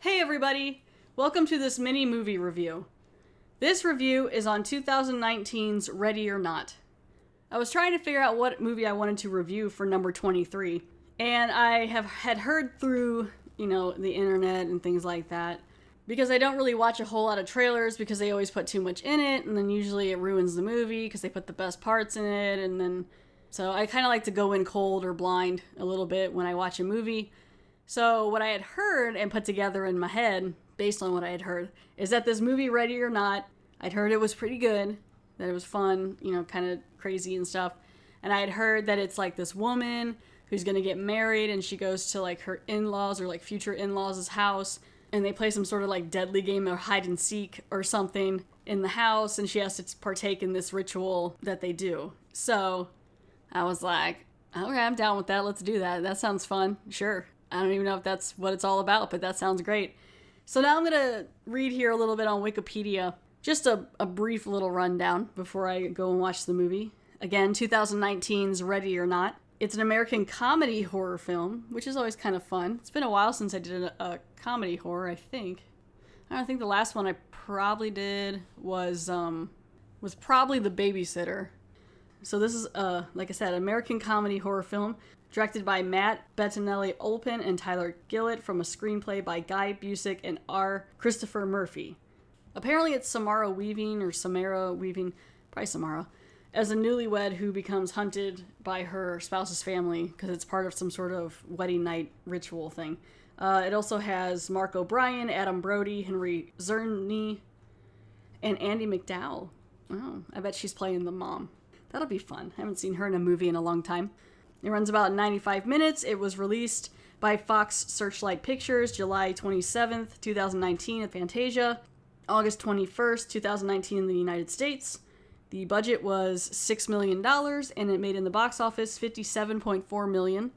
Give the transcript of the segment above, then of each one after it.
Hey everybody! Welcome to this mini movie review. This review is on 2019's Ready or Not. I was trying to figure out what movie I wanted to review for number 23, and I had heard through, the internet and things like that, because I don't really watch a whole lot of trailers because they always put too much in it, and then usually it ruins the movie because they put the best parts in it, and then so I kind of like to go in cold or blind a little bit when I watch a movie. So what I had heard and put together in my head, based on what I had heard, is that this movie, Ready or Not, I'd heard it was pretty good, that it was fun, kind of crazy and stuff. And I had heard that it's like this woman who's going to get married, and she goes to like her in-laws or like future in-laws' house, and they play some sort of like deadly game of hide and seek or something in the house, and she has to partake in this ritual that they do. So I was like, okay, I'm down with that. Let's do that. That sounds fun. Sure. I don't even know if that's what it's all about, but that sounds great. So now I'm going to read here a little bit on Wikipedia. Just a brief little rundown before I go and watch the movie. Again, 2019's Ready or Not. It's an American comedy horror film, which is always kind of fun. It's been a while since I did a comedy horror, I think. I think the last one I probably did was probably The Babysitter. So this is, like I said, an American comedy horror film directed by Matt Bettinelli-Olpin and Tyler Gillett from a screenplay by Guy Busick and R. Christopher Murphy. Apparently it's Samara Weaving, probably Samara, as a newlywed who becomes hunted by her spouse's family because it's part of some sort of wedding night ritual thing. It also has Mark O'Brien, Adam Brody, Henry Czerny, and Andie MacDowell. Oh, I bet she's playing the mom. That'll be fun. I haven't seen her in a movie in a long time. It runs about 95 minutes. It was released by Fox Searchlight Pictures July 27th, 2019 at Fantasia, August 21st, 2019 in the United States. The budget was $6 million, and it made in the box office $57.4 million.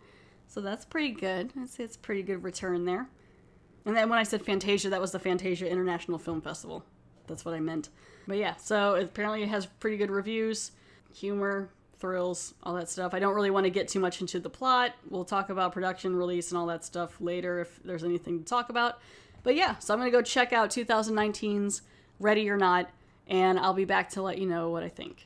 So that's pretty good. I'd say it's a pretty good return there. And then when I said Fantasia, that was the Fantasia International Film Festival. That's what I meant. But yeah, so apparently it has pretty good reviews, humor, thrills, all that stuff. I don't really want to get too much into the plot. We'll talk about production, release, and all that stuff later if there's anything to talk about. But yeah, so I'm going to go check out 2019's Ready or Not, and I'll be back to let you know what I think.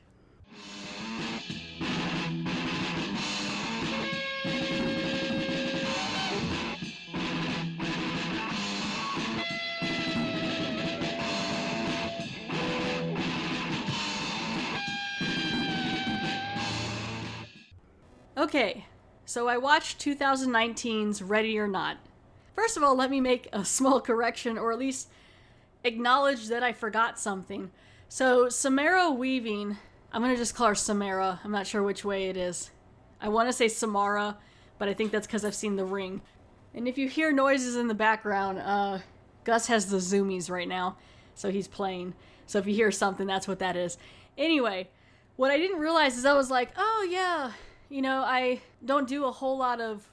Okay, so I watched 2019's Ready or Not. First of all, let me make a small correction, or at least acknowledge that I forgot something. So, Samara Weaving, I'm going to just call her Samara. I'm not sure which way it is. I want to say Samara, but I think that's because I've seen The Ring. And if you hear noises in the background, Gus has the zoomies right now, so he's playing. So if you hear something, that's what that is. Anyway, what I didn't realize is I was like, oh yeah, I don't do a whole lot of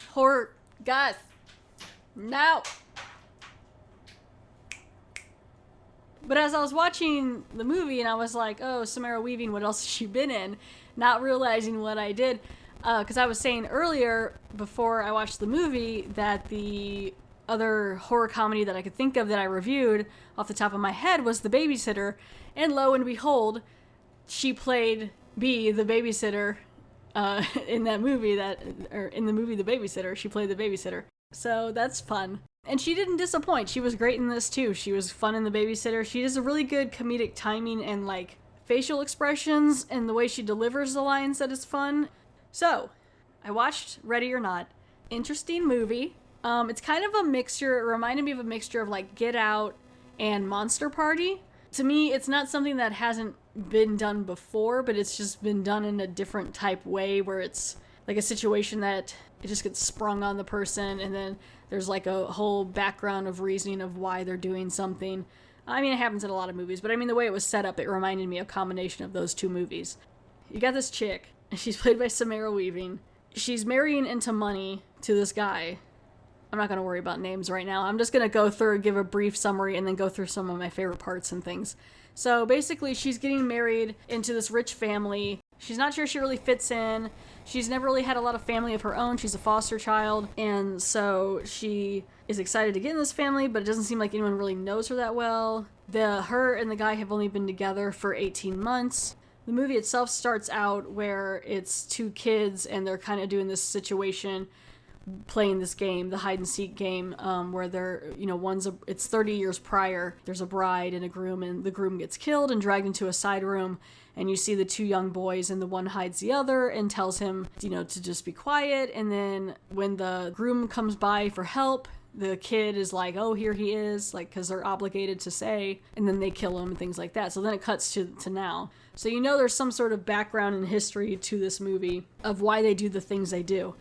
horror. Gus, no. But as I was watching the movie and I was like, oh, Samara Weaving, what else has she been in? Not realizing what I did. Because I was saying earlier, before I watched the movie, that the other horror comedy that I could think of that I reviewed off the top of my head was The Babysitter. And lo and behold, she played B, the babysitter, in that movie, in the movie The Babysitter. She played the babysitter. So that's fun. And she didn't disappoint. She was great in this too. She was fun in The Babysitter. She does a really good comedic timing and facial expressions and the way she delivers the lines that is fun. So, I watched Ready or Not. Interesting movie. It's kind of a mixture. It reminded me of a mixture of Get Out and Monster Party. To me, it's not something that hasn't been done before, but it's just been done in a different type way where it's a situation that it just gets sprung on the person and then there's a whole background of reasoning of why they're doing something. I mean, it happens in a lot of movies, but I mean, the way it was set up, it reminded me of a combination of those two movies. You got this chick, and she's played by Samara Weaving. She's marrying into money to this guy. I'm not going to worry about names right now. I'm just going to go through and give a brief summary and then go through some of my favorite parts and things. So basically, she's getting married into this rich family. She's not sure she really fits in. She's never really had a lot of family of her own. She's a foster child. And so she is excited to get in this family, but it doesn't seem like anyone really knows her that well. Her and the guy have only been together for 18 months. The movie itself starts out where it's two kids and they're kind of doing this situation, playing this game, the hide and seek game, where they're, it's 30 years prior. There's a bride and a groom, and the groom gets killed and dragged into a side room, and you see the two young boys, and the one hides the other and tells him, to just be quiet. And then when the groom comes by for help, the kid is like, oh, here he is, like, because they're obligated to say, and then they kill him and things like that. So then it cuts to now. So there's some sort of background and history to this movie of why they do the things they do.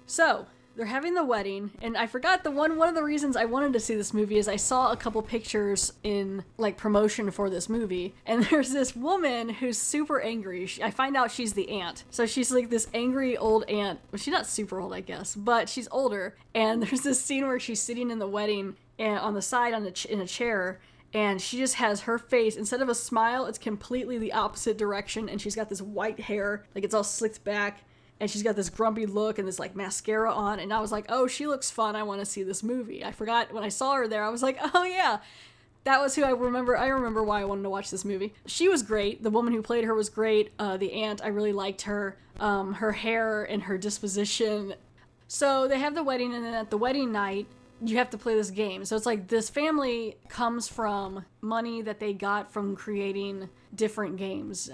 So they're having the wedding, and I forgot one of the reasons I wanted to see this movie is I saw a couple pictures in, like, promotion for this movie, and there's this woman who's super angry. I find out she's the aunt. So she's, like, this angry old aunt. Well, she's not super old, I guess, but she's older, and there's this scene where she's sitting in the wedding and on the side in a chair, and she just has her face, instead of a smile, it's completely the opposite direction, and she's got this white hair, like, it's all slicked back, and she's got this grumpy look and this, like, mascara on, and I was like, oh, she looks fun, I want to see this movie. I forgot, when I saw her there, I was like, oh yeah, that was who I remember. I remember why I wanted to watch this movie. She was great. The woman who played her was great. The aunt, I really liked her. Her hair and her disposition. So they have the wedding, and then at the wedding night, you have to play this game. So it's like this family comes from money that they got from creating different games,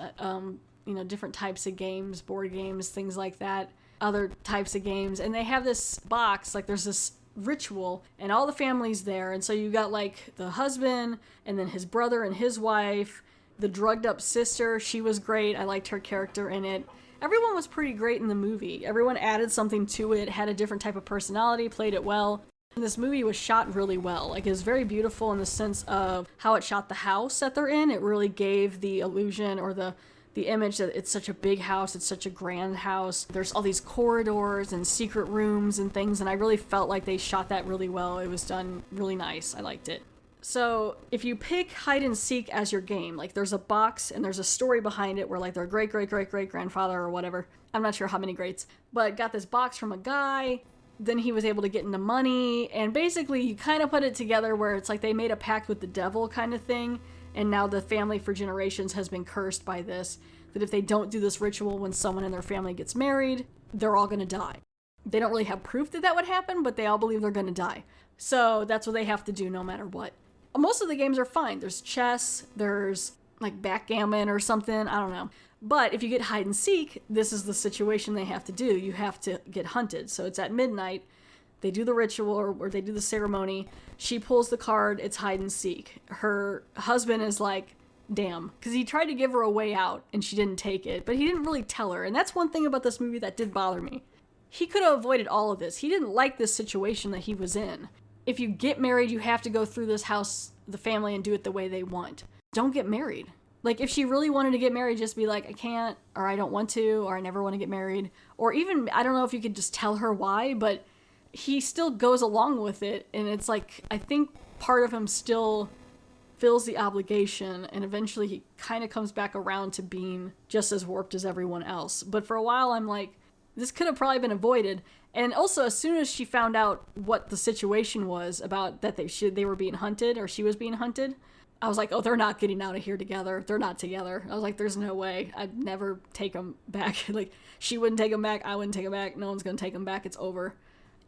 different types of games, board games, things like that, other types of games. And they have this box, like there's this ritual, and all the family's there. And so you got like the husband, and then his brother and his wife, the drugged up sister. She was great. I liked her character in it. Everyone was pretty great in the movie. Everyone added something to it, had a different type of personality, played it well. And this movie was shot really well. Like, it was very beautiful in the sense of how it shot the house that they're in. It really gave the illusion or the image that it's such a big house, it's such a grand house. There's all these corridors and secret rooms and things, and I really felt like they shot that really well. It was done really nice. I liked it. So if you pick hide and seek as your game, like there's a box and there's a story behind it where like their great-great-great-great-grandfather or whatever, I'm not sure how many greats, but got this box from a guy. Then he was able to get into money, and basically you kind of put it together where it's like they made a pact with the devil kind of thing, and now the family for generations has been cursed by this, that if they don't do this ritual when someone in their family gets married, they're all going to die. They don't really have proof that would happen, but they all believe they're going to die. So that's what they have to do no matter what. Most of the games are fine. There's chess, there's like backgammon or something, I don't know. But if you get hide and seek, this is the situation they have to do. You have to get hunted. So it's at midnight. They do the ritual or they do the ceremony. She pulls the card. It's hide and seek. Her husband is like, damn. Because he tried to give her a way out and she didn't take it. But he didn't really tell her. And that's one thing about this movie that did bother me. He could have avoided all of this. He didn't like this situation that he was in. If you get married, you have to go through this house, the family, and do it the way they want. Don't get married. Like, if she really wanted to get married, just be like, I can't, or I don't want to, or I never want to get married. Or even, I don't know if you could just tell her why, but he still goes along with it. And it's like, I think part of him still feels the obligation, and eventually he kind of comes back around to being just as warped as everyone else. But for a while, I'm like, this could have probably been avoided. And also, as soon as she found out what the situation was about that they were being hunted, or she was being hunted, I was like, oh, they're not getting out of here together. They're not together. I was like, there's no way. I'd never take them back. Like, she wouldn't take them back. I wouldn't take them back. No one's going to take them back. It's over.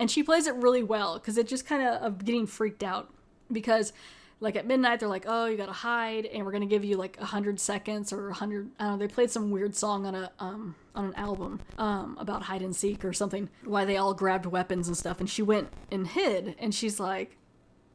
And she plays it really well, because it just kind of getting freaked out. Because, like, at midnight, they're like, oh, you got to hide, and we're going to give you, like, 100 seconds or 100... I don't know, they played some weird song on an album about hide and seek or something, why they all grabbed weapons and stuff, and she went and hid, and she's like,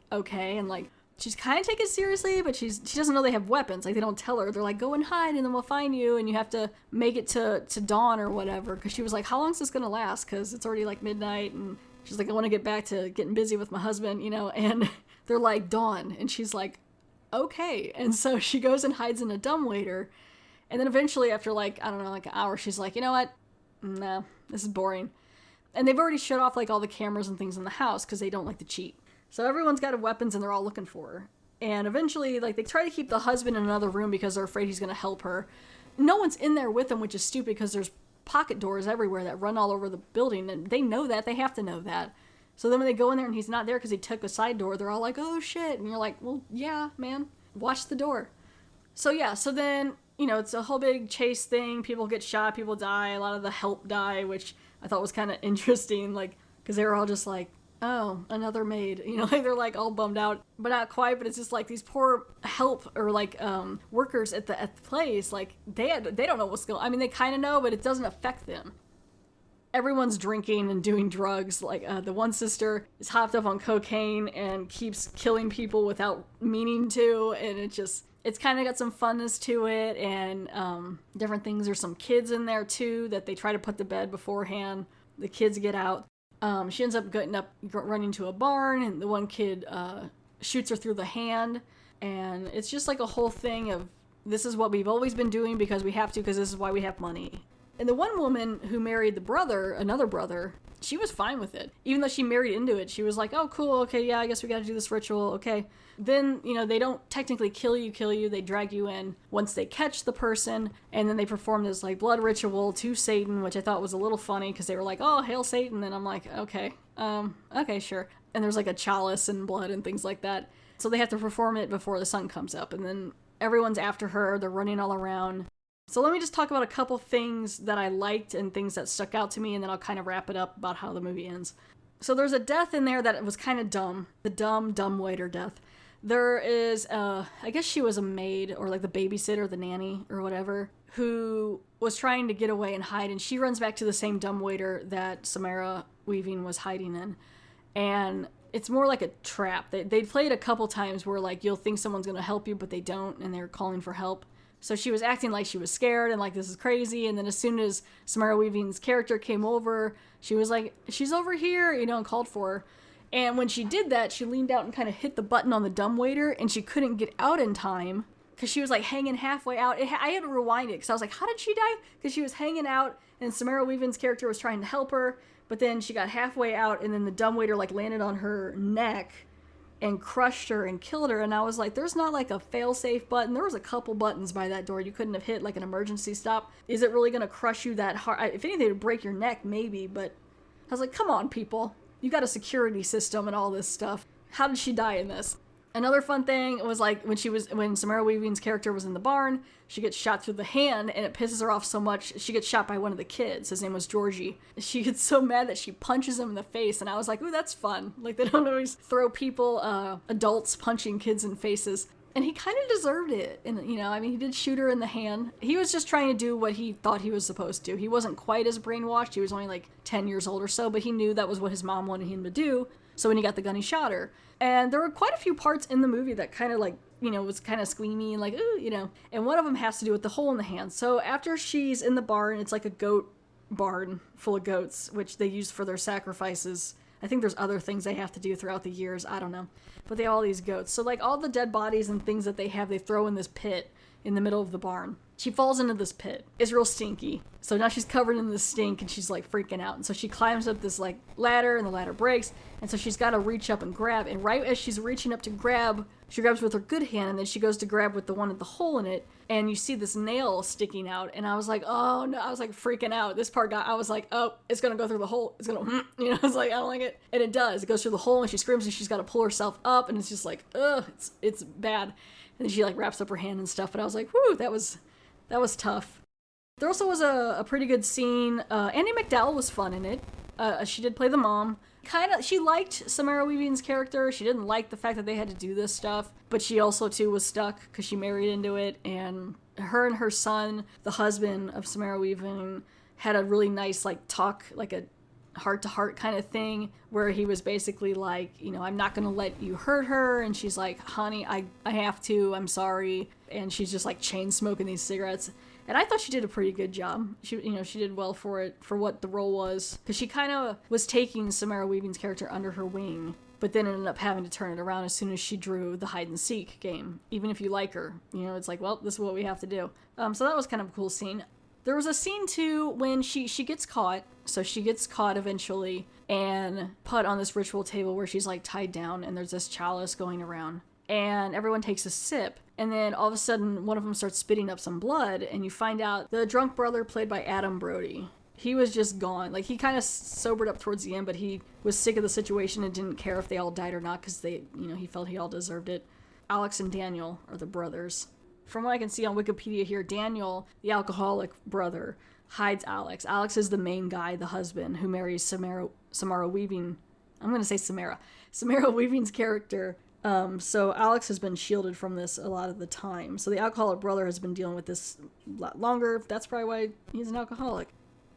okay, and, like, she's kind of taken seriously, but she doesn't know they have weapons. Like, they don't tell her. They're like, go and hide, and then we'll find you, and you have to make it to dawn or whatever. Because she was like, how long is this going to last? Because it's already, like, midnight, and she's like, I want to get back to getting busy with my husband, you know, and they're like, dawn. And she's like, okay. And so she goes and hides in a dumbwaiter. And then eventually, after like, I don't know, like an hour, she's like, you know what? No, this is boring. And they've already shut off like all the cameras and things in the house because they don't like to cheat. So everyone's got weapons and they're all looking for her. And eventually, like, they try to keep the husband in another room because they're afraid he's going to help her. No one's in there with them, which is stupid because there's pocket doors everywhere that run all over the building. And they know that. They have to know that. So then when they go in there and he's not there because he took a side door, they're all like, oh shit. And you're like, well, yeah, man, watch the door. So yeah, so then, you know, it's a whole big chase thing. People get shot, people die. A lot of the help die, which I thought was kind of interesting. Like, because they were all just like, oh, another maid, you know, like they're like all bummed out, but not quite. But it's just like these poor help or like workers at the place, like they don't know what's going on. I mean, they kind of know, but it doesn't affect them. Everyone's drinking and doing drugs. Like the one sister is hopped up on cocaine and keeps killing people without meaning to, and it's kind of got some funness to it, and different things. There's some kids in there too that they try to put to bed beforehand. The kids get out. She ends up running to a barn, and the one kid shoots her through the hand. And it's just like a whole thing of, this is what we've always been doing because we have to, because this is why we have money. And the one woman who married another brother, she was fine with it. Even though she married into it, she was like, oh, cool, okay, yeah, I guess we gotta do this ritual, okay. Then, you know, they don't technically kill you, they drag you in once they catch the person, and then they perform this, like, blood ritual to Satan, which I thought was a little funny, because they were like, oh, hail Satan, and I'm like, okay, sure. And there's, like, a chalice and blood and things like that. So they have to perform it before the sun comes up, and then everyone's after her, they're running all around. So let me just talk about a couple things that I liked and things that stuck out to me, and then I'll kind of wrap it up about how the movie ends. So there's a death in there that was kind of dumb. The dumb waiter death. There is, I guess she was a maid, or like the babysitter, the nanny, or whatever, who was trying to get away and hide, and she runs back to the same dumbwaiter that Samara Weaving was hiding in. And it's more like a trap. They played a couple times where, like, you'll think someone's going to help you, but they don't, and they're calling for help. So she was acting like she was scared and like, this is crazy. And then as soon as Samara Weaving's character came over, she was like, she's over here, you know, and called for her. And when she did that, she leaned out and kind of hit the button on the dumbwaiter, and she couldn't get out in time because she was like hanging halfway out. I had to rewind it because I was like, how did she die? Because she was hanging out and Samara Weaving's character was trying to help her, but then she got halfway out and then the dumbwaiter like landed on her neck and crushed her and killed her. And I was like, there's not like a fail-safe button. There was a couple buttons by that door you couldn't have hit, like an emergency stop. Is it really going to crush you that hard? If anything, it would break your neck maybe, but I was like, come on, people. You got a security system and all this stuff. How did she die in this? Another fun thing was like when Samara Weaving's character was in the barn, she gets shot through the hand and it pisses her off so much. She gets shot by one of the kids. His name was Georgie. She gets so mad that she punches him in the face, and I was like, ooh, that's fun. Like, they don't always throw people, adults punching kids in faces. And he kind of deserved it. And, you know, I mean, he did shoot her in the hand. He was just trying to do what he thought he was supposed to. He wasn't quite as brainwashed. He was only like 10 years old or so, but he knew that was what his mom wanted him to do. So when he got the gun, he shot her. And there were quite a few parts in the movie that kind of like, you know, was kind of squeamy and like, ooh, you know. And one of them has to do with the hole in the hand. So after she's in the barn, it's like a goat barn full of goats, which they use for their sacrifices. I think there's other things they have to do throughout the years. I don't know. But they have all these goats. So like all the dead bodies and things that they have, they throw in this pit in the middle of the barn. She falls into this pit. It's real stinky. So now she's covered in this stink and she's like freaking out. And so she climbs up this like ladder and the ladder breaks. And so she's got to reach up and grab. And right as she's reaching up to grab, she grabs with her good hand and then she goes to grab with the one with the hole in it. And you see this nail sticking out. And I was like, oh no, I was like freaking out. This part I was like, oh, it's going to go through the hole. It's going to, you know, I was like, I don't like it. And it does. It goes through the hole and she screams and she's got to pull herself up. And it's just like, ugh, it's bad. And then she like wraps up her hand and stuff. But I was like, whew, that was tough. There also was a pretty good scene. Andie MacDowell was fun in it. She did play the mom. She liked Samara Weaving's character. She didn't like the fact that they had to do this stuff, but she also too was stuck because she married into it. And her son, the husband of Samara Weaving, had a really nice like talk, like a heart-to-heart kind of thing, where he was basically like, you know, I'm not gonna let you hurt her. And she's like, honey, I have to, I'm sorry. And she's just like chain smoking these cigarettes. And I thought she did a pretty good job. She did well for what the role was, because she kind of was taking Samara Weaving's character under her wing but then ended up having to turn it around as soon as she drew the hide and seek game. Even if you like her, it's like, well, this is what we have to do. So that was kind of a cool scene. There was a scene too when she gets caught. So she gets caught eventually and put on this ritual table where she's like tied down, and there's this chalice going around, and everyone takes a sip, and then all of a sudden one of them starts spitting up some blood, and you find out the drunk brother, played by Adam Brody, he was just gone. Like, he kind of sobered up towards the end, but he was sick of the situation and didn't care if they all died or not, because he felt he all deserved it. Alex and Daniel are the brothers. From what I can see on Wikipedia here, Daniel, the alcoholic brother, hides Alex. Alex is the main guy, the husband, who marries Samara Weaving. I'm going to say Samara. Samara Weaving's character. So Alex has been shielded from this a lot of the time. So the alcoholic brother has been dealing with this a lot longer. That's probably why he's an alcoholic.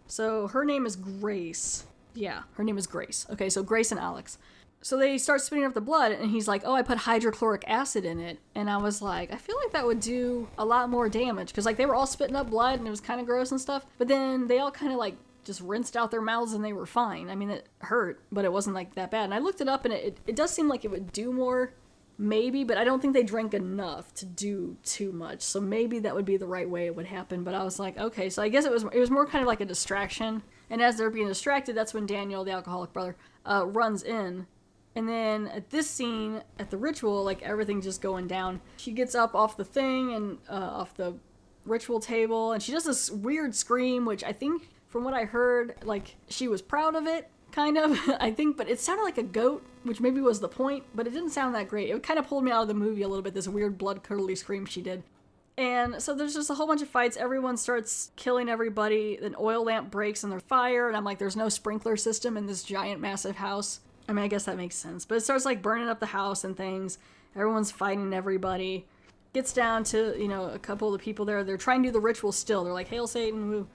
So her name is Grace. Yeah, her name is Grace. Okay, so Grace and Alex. So they start spitting up the blood, and he's like, oh, I put hydrochloric acid in it. And I was like, I feel like that would do a lot more damage. Because, like, they were all spitting up blood, and it was kind of gross and stuff. But then they all kind of, like, just rinsed out their mouths, and they were fine. I mean, it hurt, but it wasn't, like, that bad. And I looked it up, and it does seem like it would do more, maybe. But I don't think they drank enough to do too much. So maybe that would be the right way it would happen. But I was like, okay. So I guess it was more kind of like a distraction. And as they're being distracted, that's when Daniel, the alcoholic brother, runs in. And then at this scene, at the ritual, like, everything's just going down. She gets up off the thing and off the ritual table, and she does this weird scream, which I think, from what I heard, like, she was proud of it, kind of, I think, but it sounded like a goat, which maybe was the point, but it didn't sound that great. It kind of pulled me out of the movie a little bit, this weird blood-curdly scream she did. And so there's just a whole bunch of fights. Everyone starts killing everybody. An oil lamp breaks and there's fire, and I'm like, there's no sprinkler system in this giant, massive house. I mean, I guess that makes sense. But it starts, like, burning up the house and things. Everyone's fighting everybody. Gets down to, a couple of the people there. They're trying to do the ritual still. They're like, Hail Satan, woo.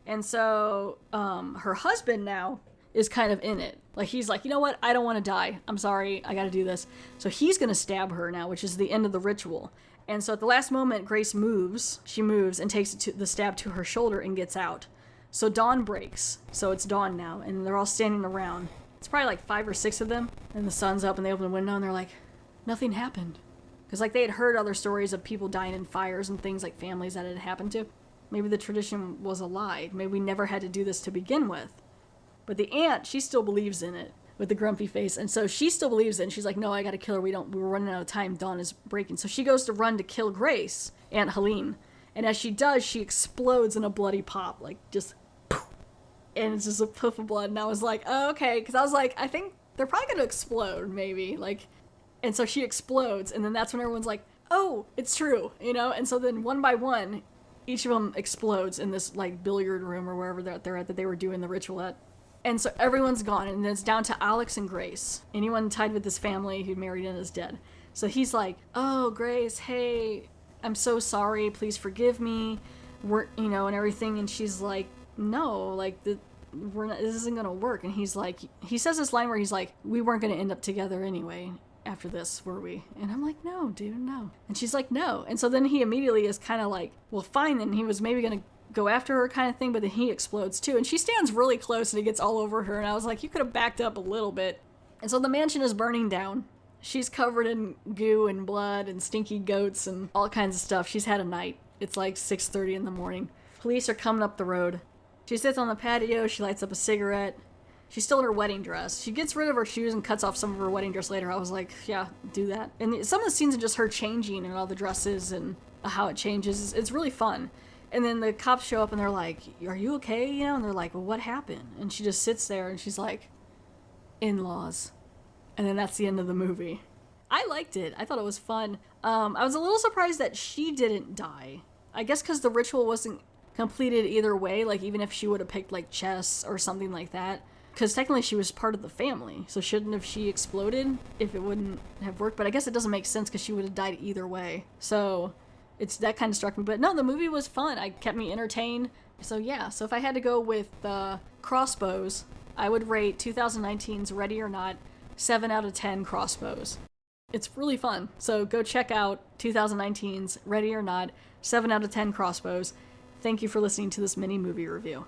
And so her husband now is kind of in it. Like, he's like, you know what? I don't want to die. I'm sorry. I got to do this. So he's going to stab her now, which is the end of the ritual. And so at the last moment, Grace moves. She moves and takes the stab to her shoulder and gets out. So dawn breaks. So it's dawn now. And they're all standing around. It's probably like 5 or 6 of them, and the sun's up, and they open the window, and they're like, nothing happened. Because, like, they had heard other stories of people dying in fires and things, like families that it had happened to. Maybe the tradition was a lie. Maybe we never had to do this to begin with. But the aunt, she still believes in it, with the grumpy face, and so she still believes it, and she's like, no, I gotta kill her, we're running out of time, dawn is breaking. So she goes to run to kill Grace, Aunt Helene, and as she does, she explodes in a bloody pop, like, just... and it's just a puff of blood, and I was like, oh, okay, because I was like, I think they're probably going to explode, maybe, like, and so she explodes, and then that's when everyone's like, oh, it's true, and so then one by one, each of them explodes in this, like, billiard room or wherever they're at that they were doing the ritual at, and so everyone's gone, and then it's down to Alex and Grace. Anyone tied with this family who married in is dead. So he's like, oh, Grace, hey, I'm so sorry, please forgive me, and everything, and she's like, no, like, this isn't gonna work. And he says this line where he's like, we weren't gonna end up together anyway after this, were we? And I'm like, no, dude, no. And she's like, no. And so then he immediately is kind of like, well, fine, then. He was maybe gonna go after her kind of thing, but then he explodes too. And she stands really close, and he gets all over her, and I was like, you could have backed up a little bit. And so the mansion is burning down. She's covered in goo and blood and stinky goats and all kinds of stuff. She's had a night. It's like 6:30 in the morning. Police are coming up the road. She sits on the patio, she lights up a cigarette. She's still in her wedding dress. She gets rid of her shoes and cuts off some of her wedding dress later. I was like, yeah, do that. And some of the scenes are just her changing and all the dresses and how it changes. It's really fun. And then the cops show up and they're like, are you okay? And they're like, well, what happened? And she just sits there and she's like, in-laws. And then that's the end of the movie. I liked it. I thought it was fun. I was a little surprised that she didn't die. I guess because the ritual wasn't completed either way, like even if she would have picked like chess or something like that, because technically she was part of the family, so shouldn't have she exploded if it wouldn't have worked? But I guess it doesn't make sense because she would have died either way. So it's that kind of struck me. But no, the movie was fun. I kept me entertained. So yeah, so if I had to go with crossbows, I would rate 2019's Ready or Not 7 out of 10 crossbows. It's really fun. So go check out 2019's Ready or Not 7 out of 10 crossbows. Thank you for listening to this mini movie review.